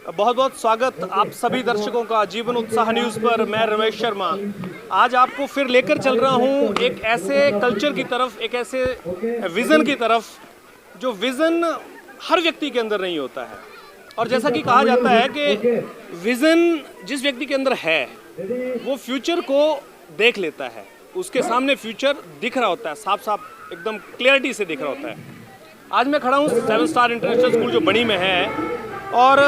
बहुत बहुत स्वागत आप सभी दर्शकों का जीवन उत्साह न्यूज़ पर। मैं रमेश शर्मा आज आपको फिर लेकर चल रहा हूं एक ऐसे कल्चर की तरफ, एक ऐसे विज़न की तरफ जो विज़न हर व्यक्ति के अंदर नहीं होता है। और जैसा कि कहा जाता है कि विज़न जिस व्यक्ति के अंदर है वो फ्यूचर को देख लेता है, उसके सामने फ्यूचर दिख रहा होता है, साफ साफ एकदम क्लियरिटी से दिख रहा होता है। आज मैं खड़ा हूँ 7 स्टार इंटरनेशनल स्कूल जो बनी में है, और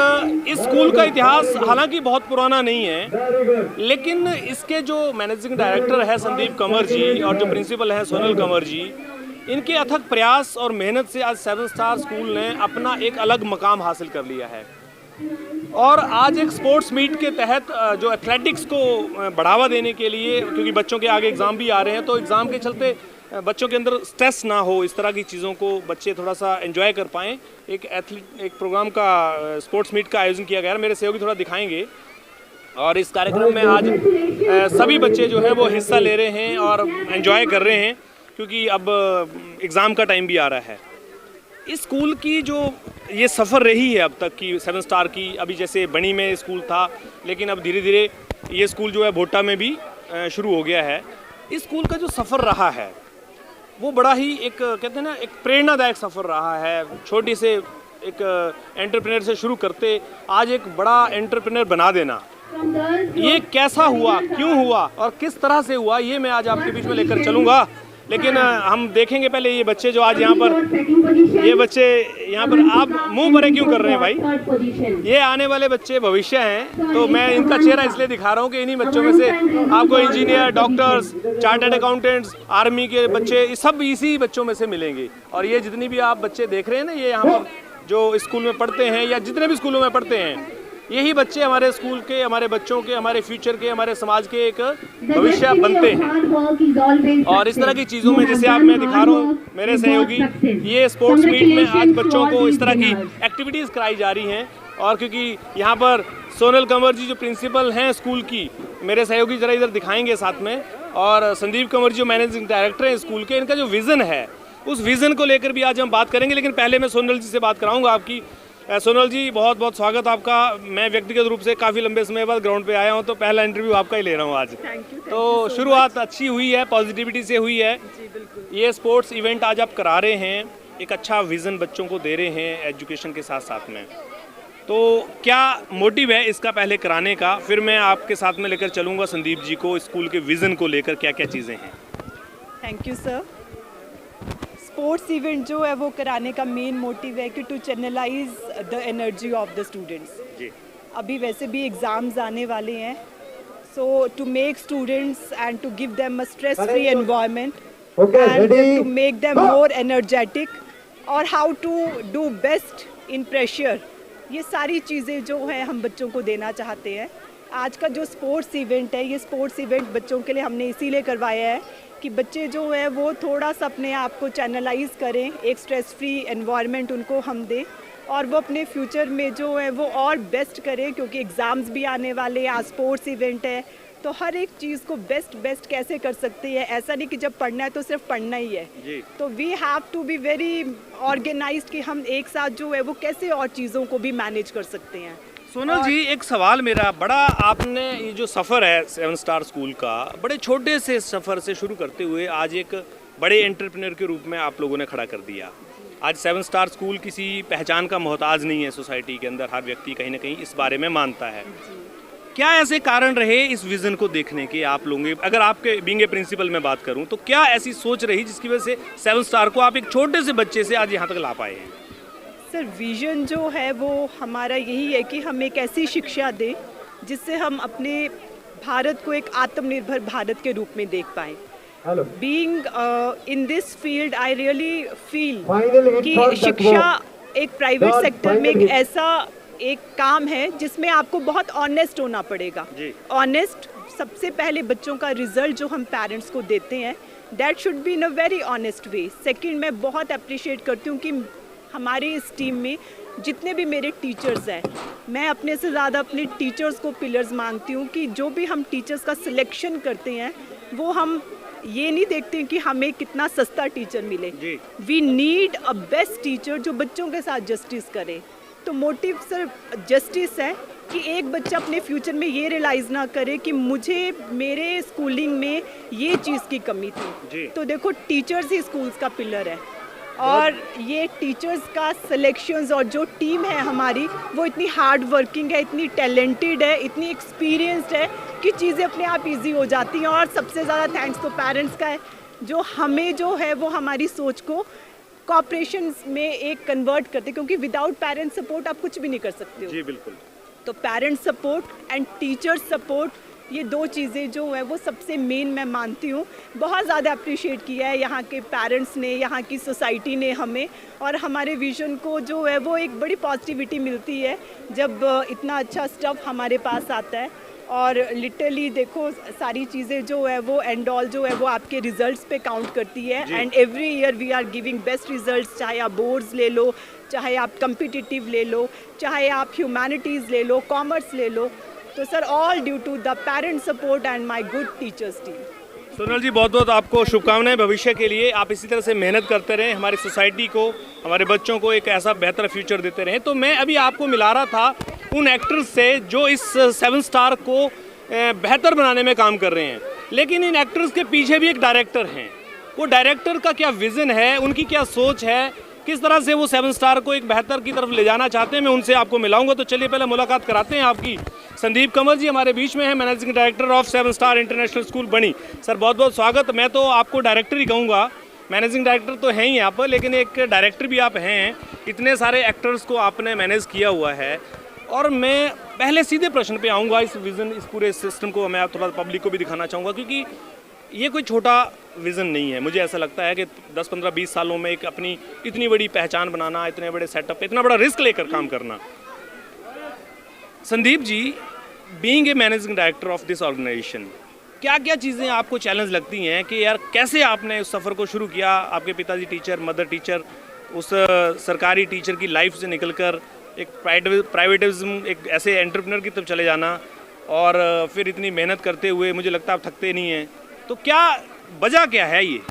इस स्कूल का इतिहास हालांकि बहुत पुराना नहीं है, लेकिन इसके जो मैनेजिंग डायरेक्टर है संदीप कंवर जी और जो प्रिंसिपल है सोनल कंवर जी, इनके अथक प्रयास और मेहनत से आज 7 स्टार स्कूल ने अपना एक अलग मकाम हासिल कर लिया है। और आज एक स्पोर्ट्स मीट के तहत जो एथलेटिक्स को बढ़ावा देने के लिए, क्योंकि बच्चों के आगे एग्ज़ाम भी आ रहे हैं, तो एग्ज़ाम के चलते बच्चों के अंदर स्ट्रेस ना हो, इस तरह की चीज़ों को बच्चे थोड़ा सा एंजॉय कर पाएँ, एक प्रोग्राम का स्पोर्ट्स मीट का आयोजन किया गया है। मेरे सहयोगी थोड़ा दिखाएंगे। और इस कार्यक्रम में आज सभी बच्चे जो है वो हिस्सा ले रहे हैं और एंजॉय कर रहे हैं, क्योंकि अब एग्ज़ाम का टाइम भी आ रहा है। इस स्कूल की जो ये सफ़र रही है अब तक की 7 स्टार की, अभी जैसे बणी में स्कूल था, लेकिन अब धीरे धीरे ये स्कूल जो है भोटा में भी शुरू हो गया है। इस स्कूल का जो सफ़र रहा है वो बड़ा ही एक कहते हैं ना, एक प्रेरणादायक सफ़र रहा है। छोटी से एक एंटरप्रेन्योर से शुरू करते आज एक बड़ा एंटरप्रेन्योर बना देना, ये कैसा हुआ, क्यों हुआ और किस तरह से हुआ, ये मैं आज आपके बीच में लेकर चलूँगा। लेकिन हम देखेंगे पहले ये बच्चे जो आज यहाँ पर, ये बच्चे यहाँ पर, आप मुंह भरे क्यों कर रहे हैं भाई? ये आने वाले बच्चे भविष्य हैं, तो मैं इनका चेहरा इसलिए दिखा रहा हूँ कि इन्हीं बच्चों में से आपको engineer, doctors, chartered accountants, army के बच्चे, सब इसी बच्चों में से मिलेंगे। और ये जितनी भी आप बच्चे देख रहे हैं ना, ये यहाँ पर जो स्कूल में पढ़ते हैं या जितने भी स्कूलों में पढ़ते हैं, यही बच्चे हमारे स्कूल के, हमारे बच्चों के, हमारे फ्यूचर के, हमारे समाज के एक भविष्य बनते हैं। और इस तरह की चीज़ों में जैसे आप मैं दिखा रहा हूँ मेरे सहयोगी, ये स्पोर्ट्स मीट में आज बच्चों को इस तरह की एक्टिविटीज़ कराई जा रही हैं। और क्योंकि यहाँ पर सोनल कंवर जी जो प्रिंसिपल हैं स्कूल की, मेरे सहयोगी जरा इधर दिखाएंगे साथ में, और संदीप कंवर जी जो मैनेजिंग डायरेक्टर हैं स्कूल के, इनका जो विज़न है उस विज़न को लेकर भी आज हम बात करेंगे। लेकिन पहले मैं सोनल जी से बात कराऊँगा आपकी। सोनल जी, बहुत बहुत स्वागत आपका। मैं व्यक्तिगत रूप से काफ़ी लंबे समय बाद ग्राउंड पे आया हूँ, तो पहला इंटरव्यू आपका ही ले रहा हूँ आज। तो शुरुआत अच्छी हुई है, पॉजिटिविटी से हुई है। ये स्पोर्ट्स इवेंट आज आप करा रहे हैं, एक अच्छा विज़न बच्चों को दे रहे हैं एजुकेशन के साथ साथ में, तो क्या मोटिव है इसका पहले कराने का? फिर मैं आपके साथ में लेकर चलूँगा संदीप जी को, स्कूल के विज़न को लेकर क्या क्या चीज़ें हैं। Thank you sir. Sports event जो है वो कराने का मेन मोटिव है कि to channelize the energy of the students. जी, अभी वैसे भी एग्ज़ाम्स आने वाले हैं, so to make students and to give them a stress free environment and to make them more energetic, और how to do best in pressure, ये सारी चीज़ें जो है हम बच्चों को देना चाहते हैं। आज का जो स्पोर्ट्स इवेंट है, ये स्पोर्ट्स इवेंट बच्चों के लिए हमने इसीलिए करवाया है कि बच्चे जो है वो थोड़ा सा अपने आप को चैनलाइज करें, एक स्ट्रेस फ्री एनवायरनमेंट उनको हम दें, और वो अपने फ्यूचर में जो है वो और बेस्ट करें, क्योंकि एग्ज़ाम्स भी आने वाले हैं, आज स्पोर्ट्स इवेंट है, तो हर एक चीज़ को बेस्ट कैसे कर सकते हैं। ऐसा नहीं कि जब पढ़ना है तो सिर्फ पढ़ना ही है, तो we have to be very organised कि हम एक साथ जो है वो कैसे और चीज़ों को भी मैनेज कर सकते हैं। सोनल जी, एक सवाल मेरा बड़ा, आपने ये जो सफ़र है 7 स्टार स्कूल का, बड़े छोटे से सफ़र से शुरू करते हुए आज एक बड़े एंटरप्रेन्योर के रूप में आप लोगों ने खड़ा कर दिया। आज 7 स्टार स्कूल किसी पहचान का मोहताज नहीं है सोसाइटी के अंदर, हर व्यक्ति कहीं ना कहीं इस बारे में मानता है। क्या ऐसे कारण रहे इस विज़न को देखने के आप लोगों, अगर आपके बीइंग ए प्रिंसिपल में बात करूँ, तो क्या ऐसी सोच रही जिसकी वजह से 7 स्टार को आप एक छोटे से बच्चे से आज यहाँ तक ला पाए हैं? सर, विजन जो है वो हमारा यही है कि हम एक ऐसी शिक्षा दें जिससे हम अपने भारत को एक आत्मनिर्भर भारत के रूप में देख पाएँ। Being in this field I really feel कि शिक्षा एक प्राइवेट सेक्टर में एक ऐसा एक काम है जिसमें आपको बहुत ऑनेस्ट होना पड़ेगा। ऑनेस्ट, सबसे पहले बच्चों का रिजल्ट जो हम पेरेंट्स को देते हैं, that should be in a very honest way. Second, मैं बहुत अप्रिशिएट करती हूँ कि हमारी इस टीम में जितने भी मेरे टीचर्स हैं, मैं अपने से ज़्यादा अपने टीचर्स को पिलर्स मानती हूँ कि जो भी हम टीचर्स का सिलेक्शन करते हैं वो हम ये नहीं देखते हैं कि हमें कितना सस्ता टीचर मिले। We need a best teacher जो बच्चों के साथ जस्टिस करे, तो मोटिव सिर्फ जस्टिस है कि एक बच्चा अपने फ्यूचर में ये रियलाइज़ ना करे कि मुझे मेरे स्कूलिंग में ये चीज़ की कमी थी। तो देखो टीचर्स ही स्कूल्स का पिलर है और ये टीचर्स का सिलेक्शंस और जो टीम है हमारी वो इतनी हार्ड वर्किंग है, इतनी टैलेंटेड है, इतनी एक्सपीरियंस्ड है कि चीज़ें अपने आप इजी हो जाती हैं। और सबसे ज़्यादा थैंक्स तो पेरेंट्स का है जो हमें जो है वो हमारी सोच को कॉपरेशन में एक कन्वर्ट करते, क्योंकि विदाउट पेरेंट्स सपोर्ट आप कुछ भी नहीं कर सकते हो। जी बिल्कुल। तो parents support and teacher support, ये दो चीज़ें जो है वो सबसे मेन मैं मानती हूँ। बहुत ज़्यादा अप्रिशिएट किया है यहाँ के पेरेंट्स ने, यहाँ की सोसाइटी ने हमें, और हमारे विजन को जो है वो एक बड़ी पॉजिटिविटी मिलती है जब इतना अच्छा स्टफ हमारे पास आता है। और लिटरली देखो सारी चीज़ें जो है वो एंड ऑल जो है वो आपके रिजल्ट्स पे काउंट करती है। And every year we are giving best results, चाहे आप बोर्ड्स ले लो, चाहे आप कम्पिटिटिव ले लो, चाहे आप ह्यूमैनिटीज़ ले लो, कॉमर्स ले लो। तो sir all due to the parent support and my good teachers team. Sonal ji बहुत बहुत आपको शुभकामनाएं भविष्य के लिए। आप इसी तरह से मेहनत करते रहें, हमारी सोसाइटी को, हमारे बच्चों को एक ऐसा बेहतर फ्यूचर देते रहें। तो मैं अभी आपको मिला रहा था उन एक्टर्स से जो इस 7 स्टार को बेहतर बनाने में काम कर रहे हैं, लेकिन इन एक्टर्स के पीछे भी एक डायरेक्टर हैं। वो डायरेक्टर का क्या विज़न है, उनकी क्या सोच है, किस तरह से वो 7 स्टार को एक बेहतर की तरफ ले जाना चाहते हैं, मैं उनसे आपको मिलाऊंगा। तो चलिए पहले मुलाकात कराते हैं आपकी। संदीप कंवर जी हमारे बीच में है, managing director of 7 star international school बनी। सर बहुत बहुत स्वागत। मैं तो आपको डायरेक्टर ही कहूँगा, मैनेजिंग डायरेक्टर तो हैं ही यहाँ पर, लेकिन एक डायरेक्टर भी आप हैं। इतने सारे एक्टर्स को आपने मैनेज किया हुआ है। और मैं पहले सीधे प्रश्न पे आऊँगा, इस विज़न, इस पूरे सिस्टम को मैं थोड़ा पब्लिक को भी दिखाना चाहूँगा, क्योंकि ये कोई छोटा विज़न नहीं है। मुझे ऐसा लगता है कि 10, 15, 20 सालों में एक अपनी इतनी बड़ी पहचान बनाना, इतने बड़े सेटअप, इतना बड़ा रिस्क लेकर काम करना। Sandeep ji, being a managing director of this organization, क्या क्या चीज़ें आपको चैलेंज लगती हैं कि यार कैसे आपने उस सफ़र को शुरू किया? आपके पिताजी टीचर, मदर टीचर, उस सरकारी टीचर की लाइफ से निकलकर एक प्राइवेटिज्म, एक ऐसे एंटरप्रेन्योर की तरफ चले जाना, और फिर इतनी मेहनत करते हुए मुझे लगता है आप थकते नहीं हैं। तो क्या वजह क्या है ये?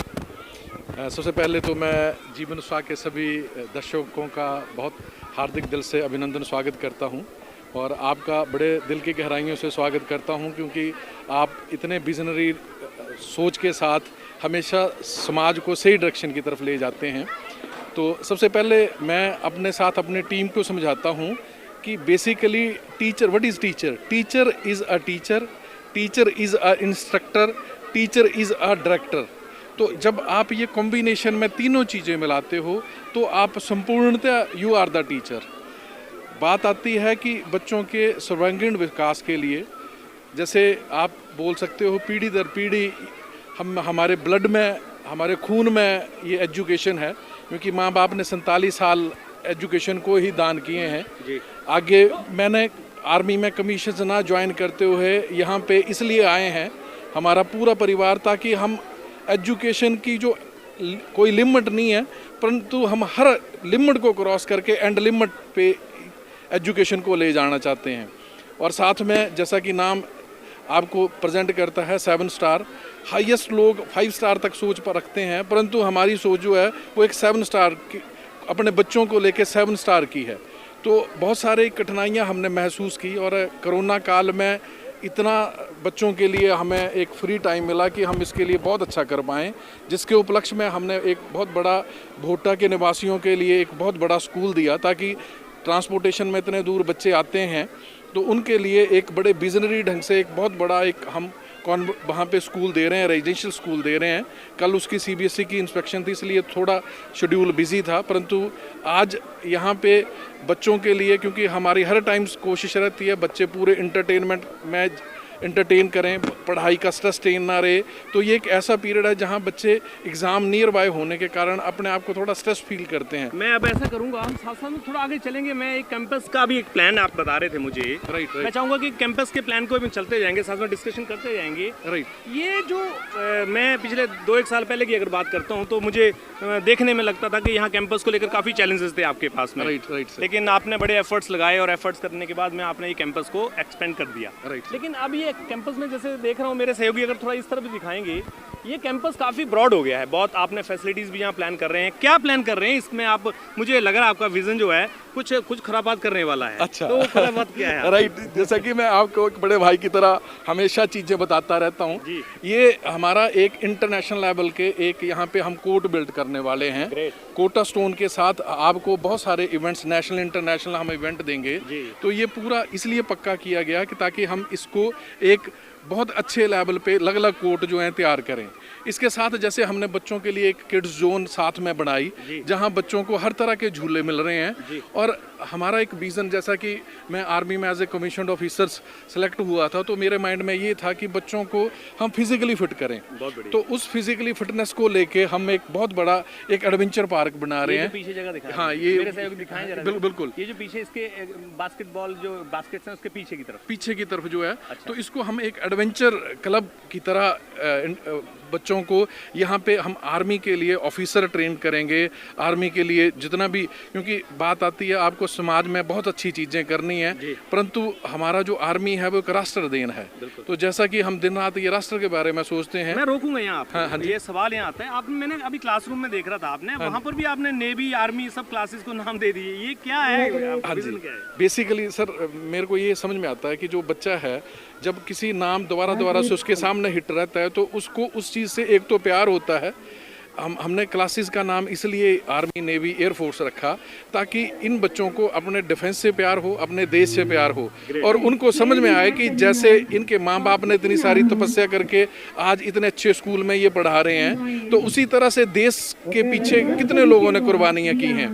सबसे पहले तो मैं जीवन उत्सव के सभी दर्शकों का बहुत हार्दिक दिल से अभिनंदन स्वागत करता हूं, और आपका बड़े दिल की गहराइयों से स्वागत करता हूं, क्योंकि आप इतने विजनरी सोच के साथ हमेशा समाज को सही डायरेक्शन की तरफ ले जाते हैं। तो सबसे पहले मैं अपने साथ अपने टीम को समझाता हूं कि basically teacher, what is teacher? Teacher is a teacher, teacher is a instructor, teacher is a director. तो जब आप ये कॉम्बिनेशन में तीनों चीज़ें मिलाते हो तो आप संपूर्णतः यू आर द टीचर। बात आती है कि बच्चों के सर्वांगीण विकास के लिए, जैसे आप बोल सकते हो पीढ़ी दर पीढ़ी हमारे ब्लड में, हमारे खून में ये एजुकेशन है, क्योंकि माँ बाप ने 47 साल एजुकेशन को ही दान किए हैं। आगे मैंने आर्मी में कमीशन ना ज्वाइन करते हुए यहाँ पे इसलिए आए हैं हमारा पूरा परिवार, ताकि हम एजुकेशन की जो कोई लिमिट नहीं है, परंतु हम हर लिमिट को क्रॉस करके एंड लिमिट पे एजुकेशन को ले जाना चाहते हैं। और साथ में जैसा कि नाम आपको प्रेजेंट करता है 7 स्टार, हाईएस्ट लोग 5 स्टार तक सोच पर रखते हैं, परंतु हमारी सोच जो है वो एक 7 स्टार की, अपने बच्चों को लेके 7 स्टार की है। तो बहुत सारी कठिनाइयां हमने महसूस की, और कोरोना काल में इतना बच्चों के लिए हमें एक फ्री टाइम मिला कि हम इसके लिए बहुत अच्छा कर पाएँ, जिसके उपलक्ष्य में हमने एक बहुत बड़ा भोटा के निवासियों के लिए एक बहुत बड़ा स्कूल दिया, ताकि ट्रांसपोर्टेशन में इतने दूर बच्चे आते हैं तो उनके लिए एक बड़े विजनरी ढंग से एक बहुत बड़ा एक हम वहाँ पे स्कूल दे रहे हैं, रेजिडेंशियल स्कूल दे रहे हैं। कल उसकी CBSE की इंस्पेक्शन थी, इसलिए थोड़ा शेड्यूल बिजी था, परंतु आज यहाँ पे बच्चों के लिए, क्योंकि हमारी हर टाइम कोशिश रहती है बच्चे पूरे इंटरटेनमेंट में एंटरटेन करें, पढ़ाई का स्ट्रेस स्ट्रेन ना रहे, तो ये एक ऐसा पीरियड है जहाँ बच्चे एग्ज़ाम नियर बाय होने के कारण अपने आप को थोड़ा स्ट्रेस फील करते हैं। मैं अब ऐसा करूँगा, हम साथ साथ में थोड़ा आगे चलेंगे। मैं एक कैंपस का भी एक प्लान आप बता रहे थे मुझे, राइट। मैं चाहूँगा कि कैंपस के प्लान को भी चलते जाएंगे, साथ में डिस्कशन करते जाएंगे, राइट। ये जो मैं पिछले 2-1 साल पहले की अगर बात करता हूँ तो मुझे देखने में लगता था कि यहाँ कैंपस को लेकर काफ़ी चैलेंजेस थे आपके पास में, राइट। लेकिन आपने बड़े एफर्ट्स लगाए, और एफर्ट्स करने के बाद में आपने ये कैंपस को एक्सपेंड कर दिया, राइट। लेकिन अब ये ये कैंपस में जैसे देख रहा हूँ, मेरे सहयोगी अगर थोड़ा इस तरफ भी दिखाएंगे, ये कैंपस काफ़ी ब्रॉड हो गया है, बहुत आपने फैसिलिटीज़ भी यहाँ प्लान कर रहे हैं। क्या प्लान कर रहे हैं इसमें आप? मुझे लग रहा है आपका विजन जो है कुछ खराबात करने वाला है। अच्छा, तो खराबात क्या है? राइट, जैसा कि मैं आपको एक बड़े भाई की तरह हमेशा चीज़ें बताता रहता हूँ, ये हमारा एक इंटरनेशनल लेवल के एक यहाँ पे हम कोर्ट बिल्ड करने वाले हैं। कोटा स्टोन के साथ आपको बहुत सारे इवेंट्स, नेशनल इंटरनेशनल हम इवेंट देंगे। तो ये पूरा इसलिए पक्का किया गया कि ताकि हम इसको एक बहुत अच्छे लेवल पे अलग अलग कोर्ट जो हैं तैयार करें। इसके साथ जैसे हमने बच्चों के लिए एक किड्स जोन साथ में बनाई, जहां बच्चों को हर तरह के झूले मिल रहे हैं। और हमारा एक विज़न, जैसा कि मैं आर्मी में as a commissioned officer select हुआ था, तो मेरे माइंड में ये था कि बच्चों को हम फिजिकली फिट करें। तो उस फिजिकली फिटनेस को लेके हम एक बहुत बड़ा एक एडवेंचर पार्क बना रहे हैं। पीछे जगह दिखाएं। हाँ, ये मेरे सहयोगी दिखाएं जरा। बिल्कुल, ये जो पीछे इसके बास्केटबॉल जो बास्केट्स हैं उसके पीछे की तरफ जो है। तो इसको हम एक एडवेंचर क्लब की तरह बच्चों को यहाँ पे हम आर्मी के लिए ऑफिसर ट्रेन करेंगे, आर्मी के लिए जितना भी, क्योंकि बात आती है आपको समाज में बहुत अच्छी चीज़ें करनी है, परंतु हमारा जो आर्मी है वो एक राष्ट्र देन है। तो जैसा कि हम दिन रात ये राष्ट्र के बारे में सोचते हैं। मैं रोकूंगा यहाँ। हाँ, ये सवाल यहाँ आता है, आपने, मैंने अभी क्लासरूम में देख रहा था आपने, वहाँ पर भी आपने नेवी, आर्मी सब क्लासेस को नाम दे दिए, ये क्या है? हाँ जी, बेसिकली सर मेरे को ये समझ में आता है कि जो बच्चा है, जब किसी नाम दोबारा से उसके सामने हिट रहता है तो उसको उस चीज़ से एक तो प्यार होता है। हमने क्लासेस का नाम इसलिए आर्मी, नेवी, एयरफोर्स रखा ताकि इन बच्चों को अपने डिफेंस से प्यार हो, अपने देश से प्यार हो, और उनको समझ में आए कि जैसे इनके माँ बाप ने इतनी सारी तपस्या करके आज इतने अच्छे स्कूल में ये पढ़ा रहे हैं, तो उसी तरह से देश के पीछे कितने लोगों ने कुर्बानियाँ की हैं।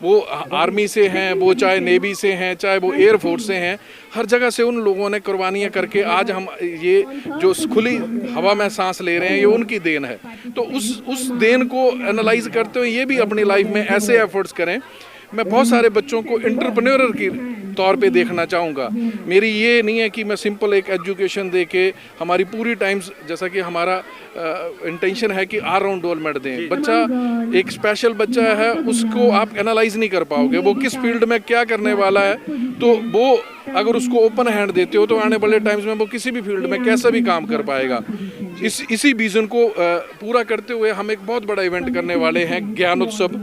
वो आर्मी से हैं, वो चाहे नेवी से हैं, चाहे वो एयरफोर्स से हैं, हर जगह से उन लोगों ने कुर्बानियाँ करके आज हम ये जो खुली हवा में सांस ले रहे हैं, ये उनकी देन है। तो उस देन को एनालाइज करते हुए ये भी अपनी लाइफ में ऐसे एफर्ट्स करें। मैं बहुत सारे बच्चों को एंटरप्रेन्योर के तौर पे देखना चाहूँगा। मेरी ये नहीं है कि मैं सिंपल एक एजुकेशन दे के हमारी पूरी टाइम्स, जैसा कि हमारा इंटेंशन है कि ऑल राउंड डेवलपमेंट दें। बच्चा एक स्पेशल बच्चा है, उसको आप एनालाइज नहीं कर पाओगे वो किस फील्ड में क्या करने वाला है। तो वो अगर उसको ओपन हैंड देते हो तो आने वाले टाइम्स में वो किसी भी फील्ड में कैसा भी काम कर पाएगा। इसी विजन को पूरा करते हुए हम एक बहुत बड़ा इवेंट करने वाले हैं, ज्ञान उत्सव।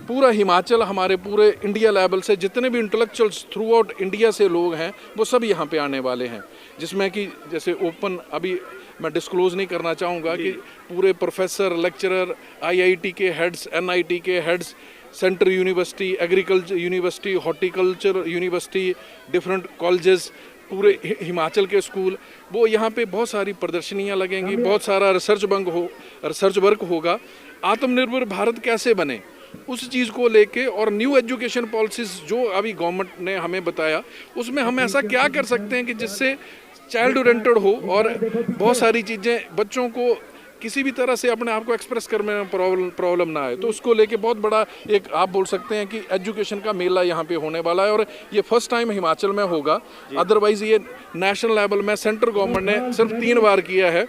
पूरा हिमाचल, हमारे पूरे इंडिया लेवल से जितने भी इंटेलेक्चुअल्स थ्रू आउट इंडिया से लोग हैं वो सब यहाँ पे आने वाले हैं, जिसमें कि जैसे ओपन अभी मैं डिस्क्लोज नहीं करना चाहूँगा कि पूरे प्रोफेसर, लेक्चरर, IIT के हेड्स, NIT के heads, central university, agriculture university, horticulture university, different colleges, पूरे हिमाचल के स्कूल, वो यहाँ पे बहुत सारी प्रदर्शनियाँ लगेंगी, बहुत सारा रिसर्च वर्क होगा। आत्मनिर्भर भारत कैसे बने उस चीज़ को लेके, और न्यू एजुकेशन पॉलिसीज जो अभी गवर्नमेंट ने हमें बताया, उसमें हम ऐसा क्या कर सकते हैं कि जिससे चाइल्ड ओरिएंटेड हो और बहुत सारी चीज़ें बच्चों को किसी भी तरह से अपने आप को एक्सप्रेस करने में प्रॉब्लम ना आए। तो उसको लेके बहुत बड़ा एक आप बोल सकते हैं कि एजुकेशन का मेला यहाँ पे होने वाला है, और ये फर्स्ट टाइम हिमाचल में होगा। अदरवाइज़ ये नेशनल लेवल में सेंट्रल गवर्नमेंट ने सिर्फ 3 बार किया है,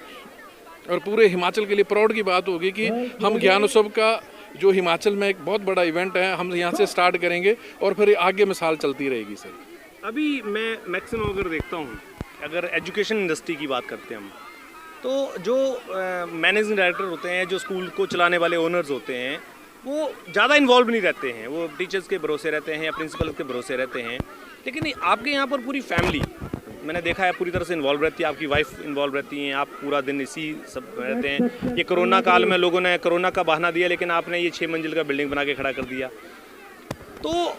और पूरे हिमाचल के लिए प्राउड की बात होगी कि हम ज्ञान उत्सव का जो हिमाचल में एक बहुत बड़ा इवेंट है, हम यहाँ से स्टार्ट करेंगे और फिर आगे मिसाल चलती रहेगी सर। अभी मैं मैक्सिमम अगर देखता हूँ, अगर एजुकेशन इंडस्ट्री की बात करते हैं हम, तो जो मैनेजिंग डायरेक्टर होते हैं, जो स्कूल को चलाने वाले ओनर्स होते हैं, वो ज़्यादा इन्वॉल्व नहीं रहते हैं, वो टीचर्स के भरोसे रहते हैं या प्रिंसिपल के भरोसे रहते हैं। लेकिन आपके यहाँ पर पूरी फैमिली, मैंने देखा है, पूरी तरह से इन्वॉल्व रहती है, आपकी वाइफ इन्वॉल्व रहती हैं, आप पूरा दिन इसी सब रहते हैं। ये कोरोना काल में लोगों ने कोरोना का बहाना दिया, लेकिन आपने ये 6 मंजिल का बिल्डिंग बना के खड़ा कर दिया। तो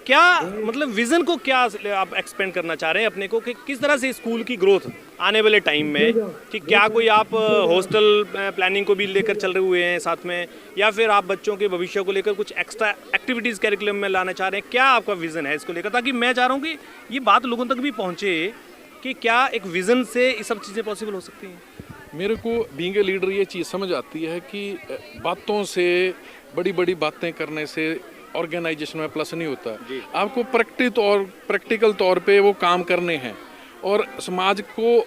क्या मतलब विज़न को क्या आप एक्सपेंड करना चाह रहे हैं अपने को, कि किस तरह से स्कूल की ग्रोथ आने वाले टाइम में, कि क्या कोई आप हॉस्टल प्लानिंग को भी लेकर चल रहे हुए हैं साथ में, या फिर आप बच्चों के भविष्य को लेकर कुछ एक्स्ट्रा एक्टिविटीज़ कैरिकुलम में लाना चाह रहे हैं? क्या आपका विज़न है इसको लेकर, ताकि मैं चाह रहा हूँ कि ये बात लोगों तक भी पहुँचे कि क्या एक विज़न से ये सब चीज़ें पॉसिबल हो सकती हैं? मेरे को बीइंग ए लीडर ये चीज़ समझ आती है कि बातों से, बड़ी बड़ी बातें करने से ऑर्गेनाइजेशन में प्लस नहीं होता। आपको प्रैक्टिकल तौर पे वो काम करने हैं, और समाज को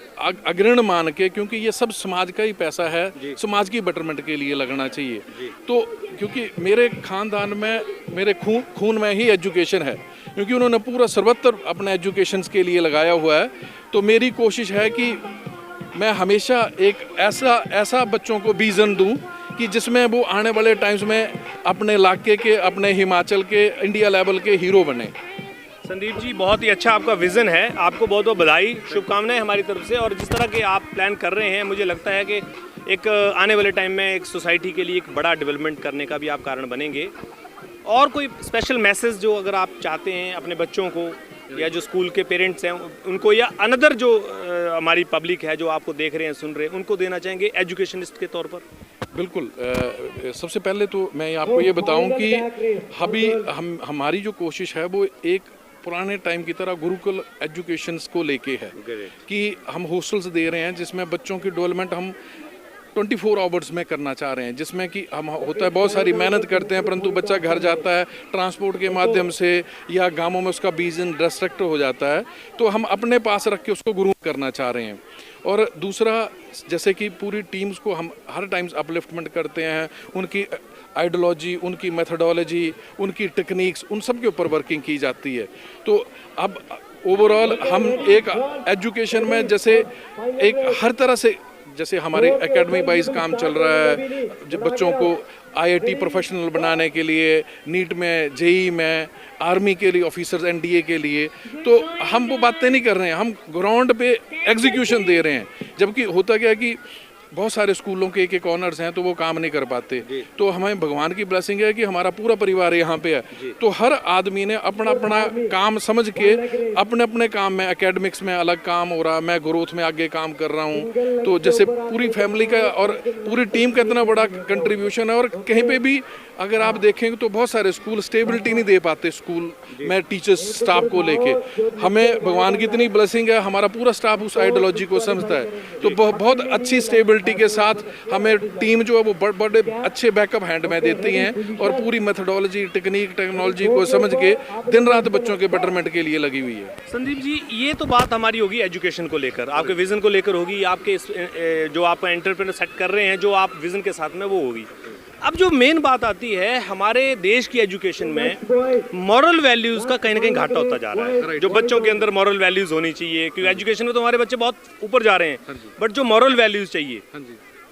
अग्रणी मान के, क्योंकि ये सब समाज का ही पैसा है, समाज की बेटरमेंट के लिए लगना चाहिए। तो क्योंकि मेरे खानदान में, मेरे खून में ही एजुकेशन है, क्योंकि उन्होंने पूरा सर्वत्र अपने एजुकेशन के लिए लगाया हुआ है। तो मेरी कोशिश है कि मैं हमेशा एक ऐसा बच्चों को विज़न दूं कि जिसमें वो आने वाले टाइम्स में अपने इलाके के, अपने हिमाचल के, इंडिया लेवल के हीरो बने। संदीप जी, बहुत ही अच्छा आपका विज़न है, आपको बहुत बहुत बधाई, शुभकामनाएं हमारी तरफ से। और जिस तरह के आप प्लान कर रहे हैं, मुझे लगता है कि एक आने वाले टाइम में एक सोसाइटी के लिए एक बड़ा डेवलपमेंट करने का भी आप कारण बनेंगे। और कोई स्पेशल मैसेज जो अगर आप चाहते हैं अपने बच्चों को, या जो स्कूल के पेरेंट्स हैं उनको, या अनदर जो हमारी पब्लिक है जो आपको देख रहे हैं, सुन रहे हैं, उनको देना चाहेंगे एजुकेशनिस्ट के तौर पर? बिल्कुल। सबसे पहले तो मैं आपको ये बताऊं कि अभी हमारी जो कोशिश है वो एक पुराने टाइम की तरह गुरुकुल एजुकेशंस को लेके है कि हम हॉस्टल्स दे रहे हैं जिसमें बच्चों की डेवलपमेंट हम 24 आवर्स में करना चाह रहे हैं, जिसमें कि हम होता है बहुत सारी मेहनत करते हैं परंतु बच्चा घर जाता है ट्रांसपोर्ट के माध्यम से या गांवों में उसका विजन डिस्ट्रैक्ट हो जाता है, तो हम अपने पास रख के उसको ग्रूम करना चाह रहे हैं। और दूसरा, जैसे कि पूरी टीम्स को हम हर टाइम्स अपलिफ्टमेंट करते हैं, उनकी आइडियोलॉजी, उनकी मेथडोलॉजी, उनकी टेक्निक्स, उन सब के ऊपर वर्किंग की जाती है। तो अब ओवरऑल हम एक एजुकेशन में जैसे एक हर तरह से, जैसे हमारे एकेडमी वाइज काम चल रहा है, जब बच्चों को आईआईटी प्रोफेशनल बनाने के लिए, नीट में, जेई में, आर्मी के लिए ऑफिसर्स, एनडीए के लिए, तो हम वो बातें नहीं कर रहे हैं, हम ग्राउंड पे एग्जीक्यूशन दे रहे हैं। जबकि होता क्या है कि बहुत सारे स्कूलों के एक ऑनर्स हैं तो वो काम नहीं कर पाते, तो हमें भगवान की ब्लेसिंग है कि हमारा पूरा परिवार यहाँ पे है, तो हर आदमी ने अपना अपना काम समझ के अपने अपने काम में, एकेडमिक्स में अलग काम हो रहा, मैं ग्रोथ में आगे काम कर रहा हूँ। तो जैसे पूरी फैमिली का और पूरी टीम का इतना बड़ा कंट्रीब्यूशन है। और कहीं पे भी अगर आप देखेंगे तो बहुत सारे स्कूल स्टेबिलिटी नहीं दे पाते स्कूल में टीचर्स स्टाफ को लेके। हमें भगवान की इतनी ब्लेसिंग है, हमारा पूरा स्टाफ उस आइडियोलॉजी को समझता है, तो बहुत अच्छी स्टेबिलिटी के साथ हमें टीम जो है वो बड़े अच्छे बैकअप हैंड में देती हैं और पूरी मेथडोलॉजी, टेक्निक, टेक्नोलॉजी को समझ के दिन रात बच्चों के बेटरमेंट के लिए लगी हुई है। संदीप जी, ये तो बात हमारी होगी एजुकेशन को लेकर, आपके विजन को लेकर होगी, आपके जो आप एंटरप्रेन्योर सेट कर रहे हैं, जो आप विजन के साथ में वो होगी। अब जो मेन बात आती है, हमारे देश की एजुकेशन में मॉरल वैल्यूज का कहीं ना कहीं घाटा होता जा रहा है। जो बच्चों के अंदर मॉरल वैल्यूज होनी चाहिए, क्योंकि एजुकेशन में तो हमारे बच्चे बहुत ऊपर जा रहे हैं, बट जो मॉरल वैल्यूज चाहिए,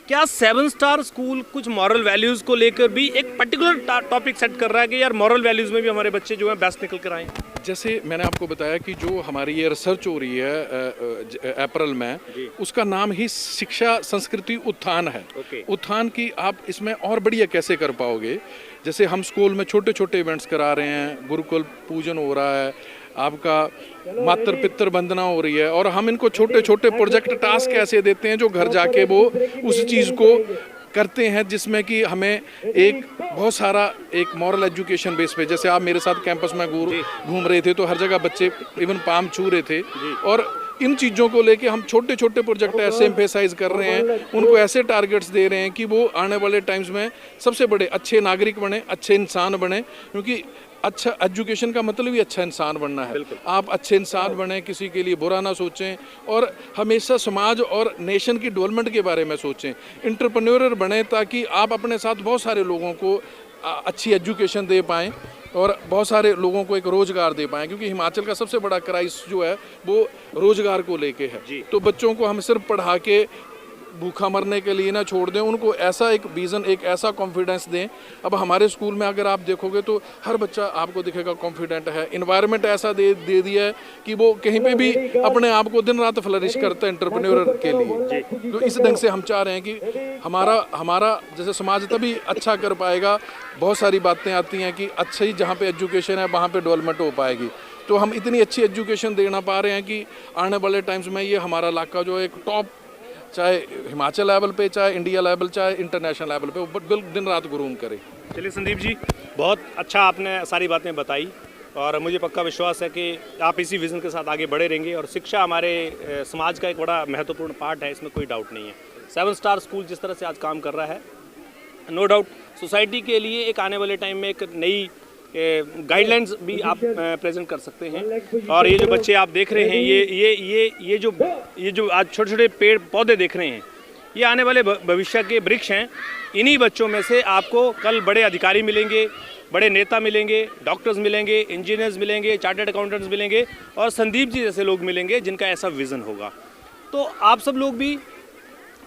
क्या 7 स्टार स्कूल कुछ मॉरल वैल्यूज को लेकर भी एक पर्टिकुलर टॉपिक सेट कर रहा है कि यार मॉरल वैल्यूज में भी हमारे बच्चे जो है बेस्ट निकल कर आए? जैसे मैंने आपको बताया कि जो हमारी ये रिसर्च हो रही है अप्रैल में, उसका नाम ही शिक्षा संस्कृति उत्थान है। उत्थान की आप इसमें और बढ़िया कैसे कर पाओगे, जैसे हम स्कूल में छोटे छोटे इवेंट्स करा रहे हैं, गुरुकुल पूजन हो रहा है, आपका मातृ पितृ वंदना हो रही है, और हम इनको छोटे छोटे प्रोजेक्ट टास्क ऐसे देते हैं जो घर जाके वो उस चीज़ को करते हैं, जिसमें कि हमें एक बहुत सारा एक मॉरल एजुकेशन बेस पे, जैसे आप मेरे साथ कैंपस में घूम रहे थे तो हर जगह बच्चे इवन पाम छू रहे थे, और इन चीज़ों को लेके हम छोटे छोटे प्रोजेक्ट ऐसे एम्फेसाइज कर रहे हैं, उनको ऐसे टारगेट्स दे रहे हैं कि वो आने वाले टाइम्स में सबसे बड़े अच्छे नागरिक बने, अच्छे इंसान बने। क्योंकि अच्छा एजुकेशन का मतलब ही अच्छा इंसान बनना है। आप अच्छे इंसान बने, किसी के लिए बुरा ना सोचें, और हमेशा समाज और नेशन की डेवलपमेंट के बारे में सोचें, एंटरप्रेन्योर बने, ताकि आप अपने साथ बहुत सारे लोगों को अच्छी एजुकेशन दे पाएँ और बहुत सारे लोगों को एक रोज़गार दे पाएँ। क्योंकि हिमाचल का सबसे बड़ा क्राइसिस जो है वो रोज़गार को लेके है। तो बच्चों को हम सिर्फ पढ़ा के भूखा मरने के लिए ना छोड़ दें, उनको ऐसा एक विज़न, एक ऐसा कॉन्फिडेंस दें। अब हमारे स्कूल में अगर आप देखोगे तो हर बच्चा आपको दिखेगा कॉन्फिडेंट है, इन्वायरमेंट ऐसा दे दिया है कि वो कहीं पे भी अपने आप को दिन रात फ्लरिश करता है एंटरप्रेन्योर के लिए। तो इस ढंग से हम चाह रहे हैं कि हमारा जैसे समाज तभी अच्छा कर पाएगा। बहुत सारी बातें आती हैं कि अच्छी जहाँ पे एजुकेशन है वहाँ पे डेवलपमेंट हो पाएगी, तो हम इतनी अच्छी एजुकेशन देना पा रहे हैं कि आने वाले टाइम्स में ये हमारा इलाका जो एक टॉप, चाहे हिमाचल लेवल पे, चाहे इंडिया लेवल, चाहे इंटरनेशनल लेवल पे, बिल्कुल दिन रात ग्रूम करे। चलिए संदीप जी, बहुत अच्छा आपने सारी बातें बताई, और मुझे पक्का विश्वास है कि आप इसी विज़न के साथ आगे बढ़े रहेंगे, और शिक्षा हमारे समाज का एक बड़ा महत्वपूर्ण पार्ट है, इसमें कोई डाउट नहीं है। 7 स्टार स्कूल जिस तरह से आज काम कर रहा है, नो डाउट सोसाइटी के लिए एक आने वाले टाइम में एक नई गाइडलाइंस भी आप प्रेजेंट कर सकते हैं। और ये जो बच्चे आप देख रहे हैं, ये जो आज छोटे छोटे पेड़ पौधे देख रहे हैं, ये आने वाले भविष्य के वृक्ष हैं। इन्हीं बच्चों में से आपको कल बड़े अधिकारी मिलेंगे, बड़े नेता मिलेंगे, डॉक्टर्स मिलेंगे, इंजीनियर्स मिलेंगे, चार्टर्ड अकाउंटेंट्स मिलेंगे और संदीप जी जैसे लोग मिलेंगे जिनका ऐसा विज़न होगा। तो आप सब लोग भी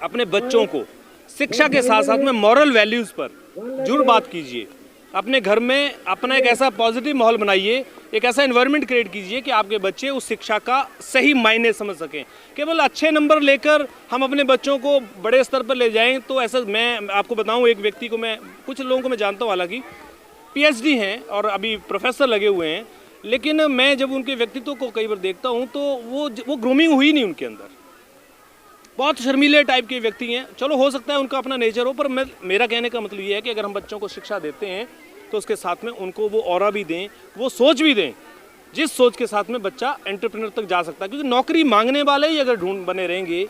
अपने बच्चों को शिक्षा के साथ साथ में मॉरल वैल्यूज़ पर जरूर बात कीजिए। अपने घर में अपना एक ऐसा पॉजिटिव माहौल बनाइए, एक ऐसा एनवायरनमेंट क्रिएट कीजिए कि आपके बच्चे उस शिक्षा का सही मायने समझ सकें। केवल अच्छे नंबर लेकर हम अपने बच्चों को बड़े स्तर पर ले जाएं तो ऐसा, मैं आपको बताऊं, एक व्यक्ति को मैं, कुछ लोगों को मैं जानता हूं, हालांकि पीएचडी हैं और अभी प्रोफेसर लगे हुए हैं, लेकिन मैं जब उनके व्यक्तित्व को कई बार देखता हूँ तो वो ग्रूमिंग हुई नहीं उनके अंदर। बहुत शर्मीले टाइप के व्यक्ति हैं। चलो हो सकता है उनका अपना नेचर हो, पर मेरा कहने का मतलब ये है कि अगर हम बच्चों को शिक्षा देते हैं तो उसके साथ में उनको वो ऑरा भी दें, वो सोच भी दें जिस सोच के साथ में बच्चा एंटरप्रेन्योर तक जा सकता है। क्योंकि नौकरी मांगने वाले ही अगर ढूंढ बने रहेंगे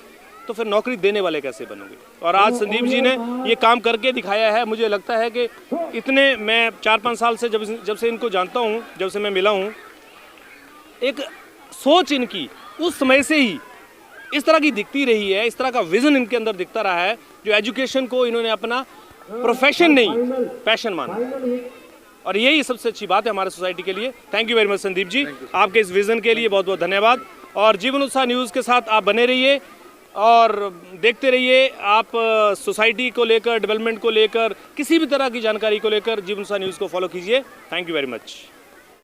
तो फिर नौकरी देने वाले कैसे बनोगे। और आज संदीप जी ने ये काम करके दिखाया है। मुझे लगता है कि इतने, मैं 4-5 साल से जब से इनको जानता हूँ, जब से मैं मिला हूँ, एक सोच इनकी उस समय से ही इस तरह की दिखती रही है, इस तरह का विजन इनके अंदर दिखता रहा है, जो एजुकेशन को इन्होंने अपना प्रोफेशन नहीं पैशन माना। और यही सबसे अच्छी बात है हमारे सोसाइटी के लिए। Thank you very much Sandeep ji, आपके इस विजन के लिए बहुत बहुत धन्यवाद। और जीवन उत्साह न्यूज़ के साथ आप बने रहिए और देखते रहिए। आप सोसाइटी को लेकर, डेवलपमेंट को लेकर, किसी भी तरह की जानकारी को लेकर जीवन उत्साह न्यूज़ को फॉलो कीजिए। Thank you very much.